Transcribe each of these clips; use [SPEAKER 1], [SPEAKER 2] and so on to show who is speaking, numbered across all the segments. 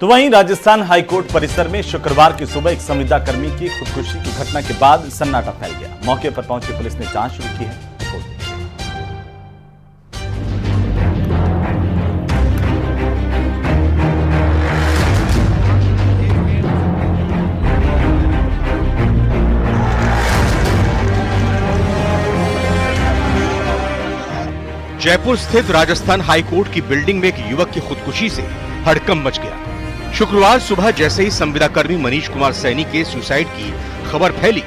[SPEAKER 1] तो वहीं राजस्थान हाईकोर्ट परिसर में शुक्रवार की सुबह एक संविदा कर्मी की खुदकुशी की घटना के बाद सन्नाटा फैल गया। मौके पर पहुंची पुलिस ने जांच शुरू की है।
[SPEAKER 2] जयपुर स्थित राजस्थान हाईकोर्ट की बिल्डिंग में एक युवक की खुदकुशी से हड़कंप मच गया। शुक्रवार सुबह जैसे ही संविदाकर्मी मनीष कुमार सैनी के सुसाइड की खबर फैली,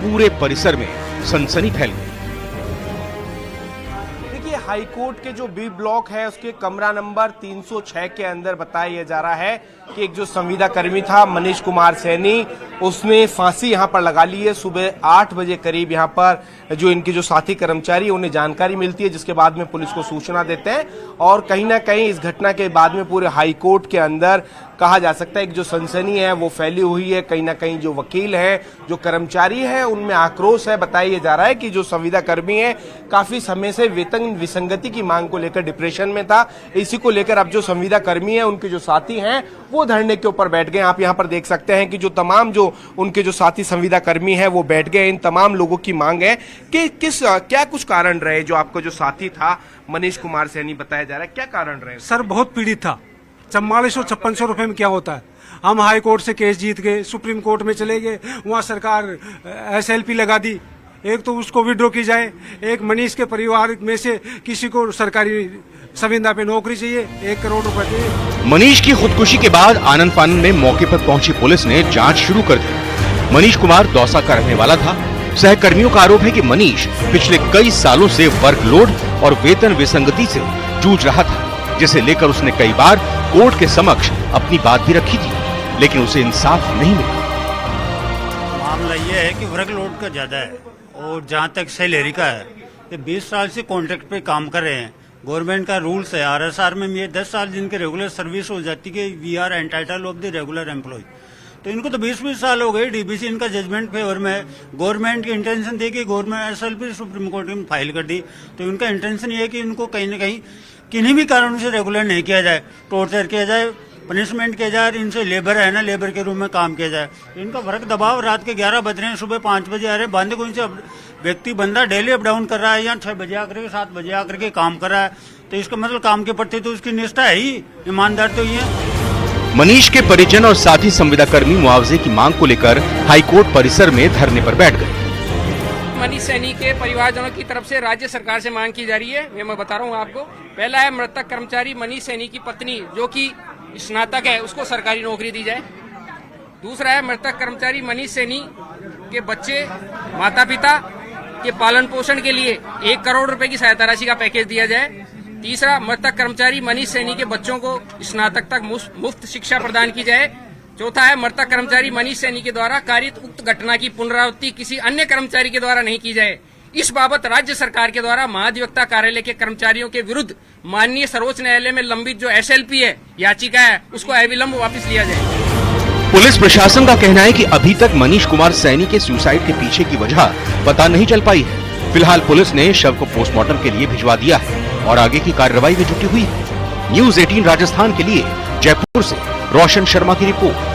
[SPEAKER 2] पूरे परिसर में सनसनी फैल गई।
[SPEAKER 3] देखिए, हाईकोर्ट के जो बी ब्लॉक है उसके कमरा नंबर 306 के अंदर बताया जा रहा है कि एक जो संविदाकर्मी था मनीष कुमार सैनी, उसने फांसी यहां पर लगा ली है। सुबह 8 बजे करीब यहां पर जो इनके जो साथी कर्मचारी उन्हें जानकारी मिलती है, जिसके बाद में पुलिस को सूचना देते हैं और कहीं ना कहीं इस घटना के बाद में पूरे हाईकोर्ट के अंदर कहा जा सकता है कि जो सनसनी है वो फैली हुई है। कहीं ना कहीं जो वकील है, जो कर्मचारी है, उनमें आक्रोश है। बताया जा रहा है कि जो संविदाकर्मी है काफी समय से वेतन विसंगति की मांग को लेकर डिप्रेशन में था। इसी को लेकर अब जो संविदाकर्मी है, उनके जो साथी हैं, वो धरने के ऊपर बैठ गए। आप यहाँ पर देख सकते हैं कि जो तमाम जो उनके जो साथी संविदाकर्मी है वो बैठ गए। इन तमाम लोगों की मांग है कि क्या कुछ कारण रहे। जो आपका जो साथी था मनीष कुमार सैनी, बताया जा रहा है क्या कारण रहे?
[SPEAKER 4] सर बहुत पीड़ित था। 4400-5600 रुपए में क्या होता है। हम हाई कोर्ट से केस जीत गए, सुप्रीम कोर्ट में चले गए, वहाँ सरकार SLP लगा दी। एक तो उसको विड्रॉ की जाए, एक मनीष के परिवार में से किसी को सरकारी संविदा पे नौकरी चाहिए, 1 करोड़ रुपए चाहिए।
[SPEAKER 2] मनीष की खुदकुशी के बाद आनंद फानन में मौके पर पहुंची पुलिस ने जांच शुरू कर दी। मनीष कुमार दौसा का रहने वाला था। सहकर्मियों का आरोप है कि मनीष पिछले कई सालों से वर्कलोड और वेतन विसंगति से जूझ रहा था, जिसे लेकर उसने कई बार कोर्ट के समक्ष अपनी बात भी रखी थी, लेकिन उसे इंसाफ नहीं मिला।
[SPEAKER 5] मामला ये है कि वर्कलोड का ज्यादा है और जहाँ तक सैलरी का है, ये 20 साल से कॉन्ट्रैक्ट पे काम कर रहे हैं। गवर्नमेंट का रूल्स है, RSR में ये 10 साल जिनके रेगुलर सर्विस हो जाती है, we are entitled of the regular employ. तो इनको तो 20-20 साल हो गए। DBC इनका जजमेंट फेवर में है। गवर्नमेंट की इंटेंशन थी कि गवर्नमेंट SLP सुप्रीम कोर्ट में फाइल कर दी। तो इनका इंटेंशन ये है कि इनको कहीं न कहीं किन्हीं भी कारणों से रेगुलर नहीं किया जाए, टॉर्चर किया जाए, पनिशमेंट किया जाए, इनसे लेबर है ना, लेबर के रूम में काम किया जाए। इनका वर्क दबाव, रात के 11 बज रहे हैं, सुबह 5 बजे आ रहे हैं। बांधे कोई से व्यक्ति बंदा डेली अप डाउन कर रहा है, या 6 बजे आकर के 7 बजे आकर के काम कर रहा है। तो इसका मतलब काम के प्रति तो उसकी निष्ठा है ही, ईमानदार तो ही है।
[SPEAKER 2] मनीष के परिजन और साथी संविदाकर्मी मुआवजे की मांग को लेकर हाईकोर्ट परिसर में धरने पर बैठ गए।
[SPEAKER 6] मनीष सैनी के परिवारजनों की तरफ से राज्य सरकार से मांग की जा रही है। मैं बता रहा हूँ आपको। पहला है मृतक कर्मचारी मनीष सैनी की पत्नी जो कि स्नातक है, उसको सरकारी नौकरी दी जाए। दूसरा है मृतक कर्मचारी मनीष सैनी के बच्चे, माता पिता के पालन पोषण के लिए 1 करोड़ रुपए की सहायता राशि का पैकेज दिया जाए। तीसरा, मृतक कर्मचारी मनीष सैनी के बच्चों को स्नातक तक मुफ्त शिक्षा प्रदान की जाए। चौथा है मृतक कर्मचारी मनीष सैनी के द्वारा कारित उक्त घटना की पुनरावृत्ति किसी अन्य कर्मचारी के द्वारा नहीं की जाए। इस बाबत राज्य सरकार के द्वारा महाधिवक्ता कार्यालय के कर्मचारियों के विरुद्ध माननीय सर्वोच्च न्यायालय में लंबित जो SLP है, याचिका है, उसको अविलंब वापस लिया जाए।
[SPEAKER 2] पुलिस प्रशासन का कहना है कि अभी तक मनीष कुमार सैनी के सुसाइड के पीछे की वजह पता नहीं चल पाई है। फिलहाल पुलिस ने शव को पोस्टमार्टम के लिए भिजवा दिया है और आगे की कार्रवाई में जुटी हुई है। न्यूज़ 18 राजस्थान के लिए जयपुर से रोशन शर्मा की रिपोर्ट।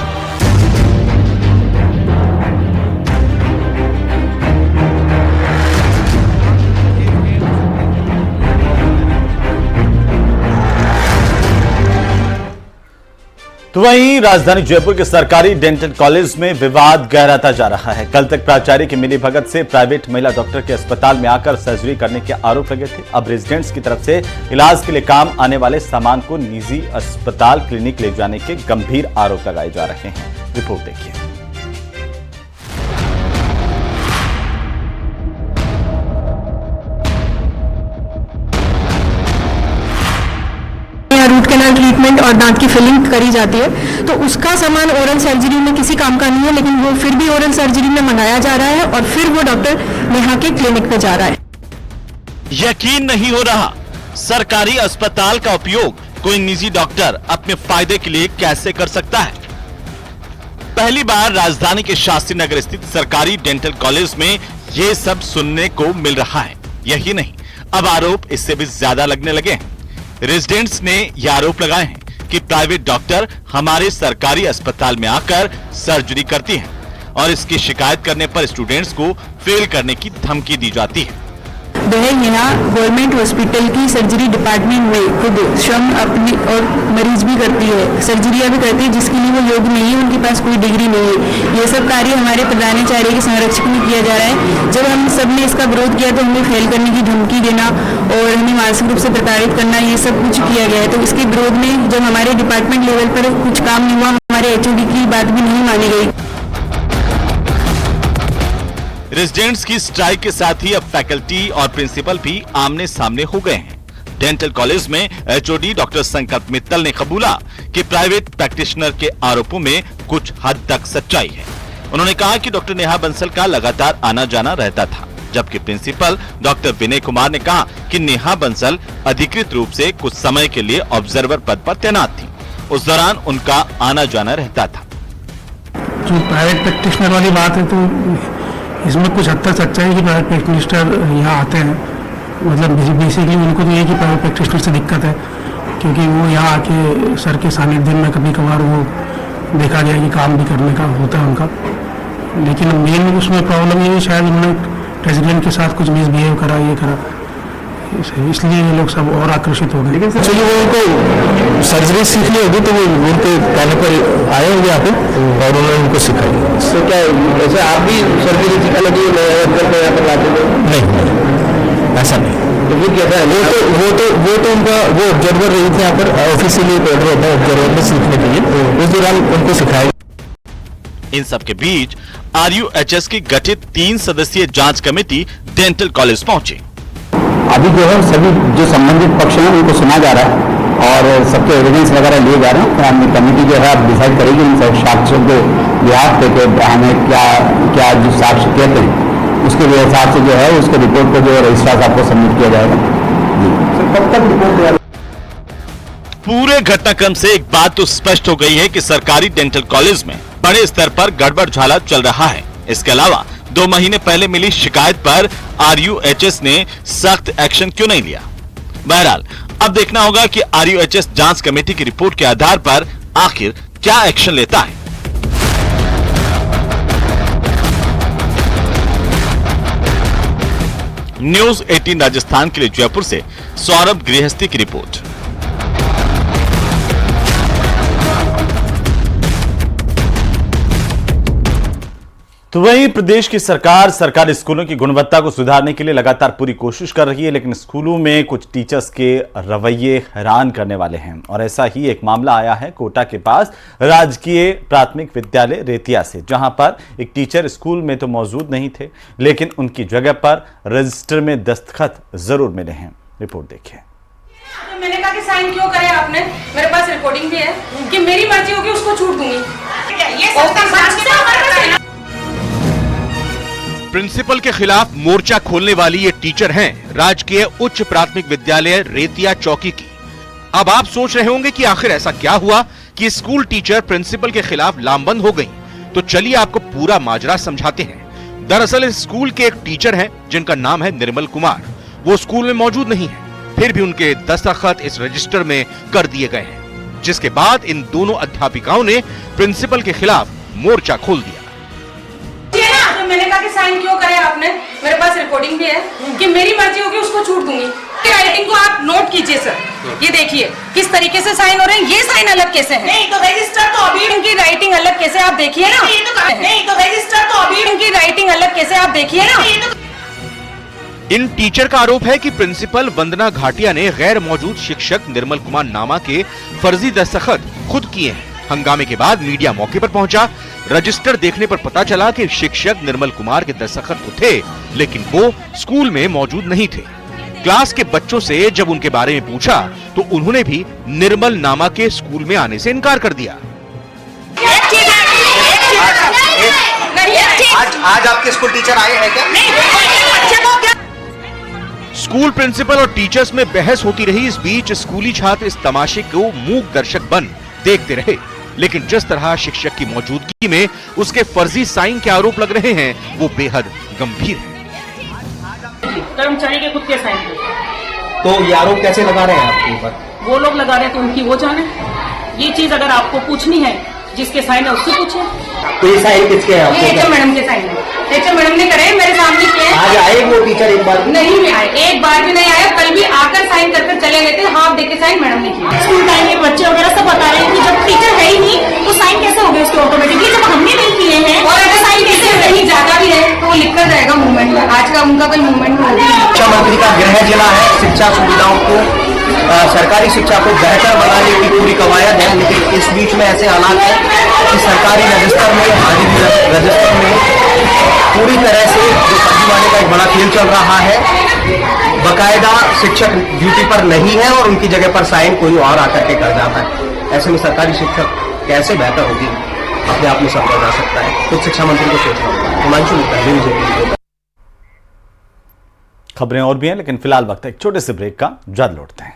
[SPEAKER 1] तो वहीं राजधानी जयपुर के सरकारी डेंटल कॉलेज में विवाद गहराता जा रहा है। कल तक प्राचार्य की मिलीभगत से प्राइवेट महिला डॉक्टर के अस्पताल में आकर सर्जरी करने के आरोप लगे थे। अब रेजिडेंट्स की तरफ से इलाज के लिए काम आने वाले सामान को निजी अस्पताल क्लिनिक ले जाने के गंभीर आरोप लगाए जा रहे हैं। रिपोर्ट देखिए।
[SPEAKER 7] रूट कैनाल ट्रीटमेंट और दांत की फिलिंग करी जाती है, तो उसका सामान ओरल सर्जरी में किसी काम का नहीं है, लेकिन वो फिर भी ओरल सर्जरी में मंगाया जा रहा है और फिर वो डॉक्टर नेहा के क्लिनिक पे जा रहा है।
[SPEAKER 8] यकीन नहीं हो रहा, सरकारी अस्पताल का उपयोग कोई निजी डॉक्टर अपने फायदे के लिए कैसे कर सकता है। पहली बार राजधानी के शास्त्री नगर स्थित सरकारी डेंटल कॉलेज में ये सब सुनने को मिल रहा है। यही नहीं, अब आरोप इससे भी ज्यादा लगने लगे हैं। रेजिडेंट्स ने यह आरोप लगाए हैं कि प्राइवेट डॉक्टर हमारे सरकारी अस्पताल में आकर सर्जरी करती हैं और इसकी शिकायत करने पर स्टूडेंट्स को फेल करने की धमकी दी जाती है।
[SPEAKER 7] वह यहाँ गवर्नमेंट हॉस्पिटल की सर्जरी डिपार्टमेंट में खुद स्वयं अपनी और मरीज भी करती है, सर्जरियाँ भी करती है, जिसके लिए वो योग्य नहीं है, उनके पास कोई डिग्री नहीं है। ये सब कार्य हमारे प्रधानाचार्य के संरक्षक में किया जा रहा है। जब हम सब ने इसका विरोध किया तो हमें फेल करने की धमकी देना और हमें मानसिक रूप से प्रताड़ित करना, ये सब कुछ किया गया है। तो इसके विरोध में जब हमारे डिपार्टमेंट लेवल पर कुछ काम नहीं हुआ, हमारे HOD की बात भी नहीं मानी गई।
[SPEAKER 8] रेजिडेंट्स की स्ट्राइक के साथ ही अब फैकल्टी और प्रिंसिपल भी आमने सामने हो गए हैं। डेंटल कॉलेज में HOD डॉक्टर संकल्प मित्तल ने कबूला कि प्राइवेट प्रैक्टिशनर के आरोपों में कुछ हद तक सच्चाई है। उन्होंने कहा कि डॉक्टर नेहा बंसल का लगातार आना जाना रहता था, जबकि प्रिंसिपल डॉक्टर विनय कुमार ने कहा कि नेहा बंसल अधिकृत रूप से कुछ समय के लिए ऑब्जर्वर पद पर तैनात थी। उस दौरान उनका आना जाना रहता था।
[SPEAKER 4] जो प्राइवेट प्रैक्टिशनर वाली बात है तो इसमें कुछ हद तक सच्चाई है कि प्राइवेट प्रैक्टिशनर यहाँ आते हैं, मतलब बेसिकली उनको तो ये कि प्राइवेट प्रैक्टिशनर से दिक्कत है, क्योंकि वो यहाँ आके सर के सानिध्य में कभी कभार वो देखा गया कि काम भी करने का होता है उनका। लेकिन मेन उसमें प्रॉब्लम ये है शायद उन्होंने रेजिडेंट के साथ कुछ मिसबिहेव करा, ये करा, इसलिए ये लोग सब और आकर्षित हो गए। लेकिन
[SPEAKER 9] चलिए वो उनको सर्जरी सीखनी होगी तो वो उनके कहने पर आए होंगे यहाँ पे और उन्होंने उनको सिखाई। तो क्या वैसे आप भी सर्जरी सीखा लगी यहाँ पर लाते थे? नहीं, ऐसा नहीं। तो फिर कैसा है? वो तो उनका वो ऑब्जर्वर रही थी यहाँ पर, ऑफिशियली ऑर्डर होता है ऑब्जर्वर में सीखने के लिए, उस दौरान उनको सिखाया।
[SPEAKER 8] इन सब के बीच RUHS की गठित 3 सदस्यीय जांच कमेटी डेंटल कॉलेज पहुंची।
[SPEAKER 9] अभी जो है सभी जो संबंधित पक्ष हैं उनको सुना जा रहा है और सबके एविडेंस वगैरह लिए जा रहे हैं। कमेटी जो है अब डिसाइड करेगी इन साक्ष्यों के लिहाज पे कि हमें क्या जो साक्ष्य कहते हैं उसके हिसाब से जो है उसके रिपोर्ट को जो रजिस्ट्रार साहब को सबमिट किया जाएगा। कब तक रिपोर्ट तैयार?
[SPEAKER 8] पूरे घटनाक्रम से एक बात तो स्पष्ट हो गई है कि सरकारी डेंटल कॉलेज में बड़े स्तर पर गड़बड़ झाला चल रहा है। इसके अलावा 2 महीने पहले मिली शिकायत पर RUHS ने सख्त एक्शन क्यों नहीं लिया? बहरहाल अब देखना होगा कि RUHS जांच कमेटी की रिपोर्ट के आधार पर आखिर क्या एक्शन लेता है। न्यूज 18 राजस्थान के लिए जयपुर से सौरभ गृहस्थी की रिपोर्ट।
[SPEAKER 1] तो वहीं प्रदेश की सरकार सरकारी स्कूलों की गुणवत्ता को सुधारने के लिए लगातार पूरी कोशिश कर रही है, लेकिन स्कूलों में कुछ टीचर्स के रवैये हैरान करने वाले हैं। और ऐसा ही एक मामला आया है कोटा के पास राजकीय प्राथमिक विद्यालय रेतिया से, जहां पर एक टीचर स्कूल में तो मौजूद नहीं थे, लेकिन उनकी जगह पर रजिस्टर में दस्तखत जरूर मिले हैं। रिपोर्ट देखिए।
[SPEAKER 7] मैंने कहा कि साइन क्यों करे आपने? मेरे पास रिकॉर्डिंग भी है कि मेरी मर्जी होगी उसको छूट दूंगी।
[SPEAKER 2] प्रिंसिपल के खिलाफ मोर्चा खोलने वाली ये टीचर हैं राजकीय उच्च प्राथमिक विद्यालय रेतिया चौकी की। अब आप सोच रहे होंगे कि आखिर ऐसा क्या हुआ कि स्कूल टीचर प्रिंसिपल के खिलाफ लामबंद हो गई। तो चलिए आपको पूरा माजरा समझाते हैं। दरअसल इस स्कूल के एक टीचर हैं जिनका नाम है निर्मल कुमार। वो स्कूल में मौजूद नहीं है, फिर भी उनके दस्तखत इस रजिस्टर में कर दिए गए हैं, जिसके बाद इन दोनों अध्यापिकाओं ने प्रिंसिपल के खिलाफ मोर्चा खोल दिया।
[SPEAKER 7] मैंने कहा कि साइन क्यों करे आपने? मेरे पास रिकॉर्डिंग भी है कि मेरी मर्जी होगी उसको छूट दूंगी। राइटिंग को आप नोट कीजिए सर, ये देखिए किस तरीके से साइन हो रहे हैं। ये साइन अलग कैसे है? नहीं तो रजिस्टर तो अभी इनकी राइटिंग अलग कैसे आप देखिए ना। नहीं तो रजिस्टर तो अभी इनकी राइटिंग अलग कैसे आप देखिए ना।
[SPEAKER 2] इन टीचर का आरोप है कि प्रिंसिपल वंदना घाटिया ने गैर मौजूद शिक्षक निर्मल कुमार नामा के फर्जी दस्तखत खुद किए हैं। हंगामे के बाद मीडिया मौके पर पहुंचा। रजिस्टर देखने पर पता चला कि शिक्षक निर्मल कुमार के दस्तखत तो थे, लेकिन वो स्कूल में मौजूद नहीं थे। क्लास के बच्चों से जब उनके बारे में पूछा तो उन्होंने भी निर्मल नामा के स्कूल में आने से इनकार कर दिया।
[SPEAKER 10] आज आपके स्कूल टीचर आए हैं क्या?
[SPEAKER 2] स्कूल प्रिंसिपल और टीचर्स में बहस होती रही। इस बीच स्कूली छात्र इस तमाशे को मूक दर्शक बन देखते रहे, लेकिन जिस तरह शिक्षक की मौजूदगी में उसके फर्जी साइन के आरोप लग रहे हैं वो बेहद गंभीर है।
[SPEAKER 11] कर्मचारी के खुद के साइन थे।
[SPEAKER 10] तो ये आरोप कैसे लगा रहे हैं आपके ऊपर?
[SPEAKER 11] वो लोग लगा रहे थे, उनकी वो जाने। ये चीज अगर आपको पूछनी है, जिसके साइन है उससे पूछे।
[SPEAKER 10] तो ये साइन किसके हैं
[SPEAKER 11] ये एचएम मैडम के साइन है, एचएम मैडम ने करे, मेरे सामने किए।
[SPEAKER 10] आज आए वो टीचर एक बार
[SPEAKER 11] नहीं भी आए, एक बार भी नहीं आया, कल भी आकर साइन कर चले गए थे। हाफ डे के साइन मैडम ने किया। स्कूल टाइम में बच्चे वगैरह सब बता रहे हैं कि जब टीचर है ही नहीं तो साइन कैसे हो गए उसके ऑटोमेटिकली, जब हमने नहीं किए हैं। और अगर साइन कैसे कहीं ज्यादा भी है तो वो लिखकर जाएगा मूवमेंट में। आज का उनका कोई मूवमेंट नहीं।
[SPEAKER 10] शिक्षा मंत्री का गृह जिला है, शिक्षा सुविधाओं को सरकारी शिक्षा को बेहतर बनाने की पूरी कवायद है, लेकिन इस बीच में ऐसे हालात हैं कि सरकारी रजिस्टर में, हाजिरी रजिस्टर में पूरी तरह से जो फर्जीवाड़े का एक बड़ा खेल चल रहा है। बकायदा शिक्षक ड्यूटी पर नहीं है और उनकी जगह पर साइन कोई और आकर के कर जाता है। ऐसे में सरकारी शिक्षक कैसे बेहतर होगी, अपने आप में समझा जा सकता है। खुद शिक्षा मंत्री को सोचना होगा। हिमांशु मित्तल।
[SPEAKER 1] खबरें और भी हैं, लेकिन फिलहाल वक्त है एक छोटे से ब्रेक का। जल्द लौटते हैं।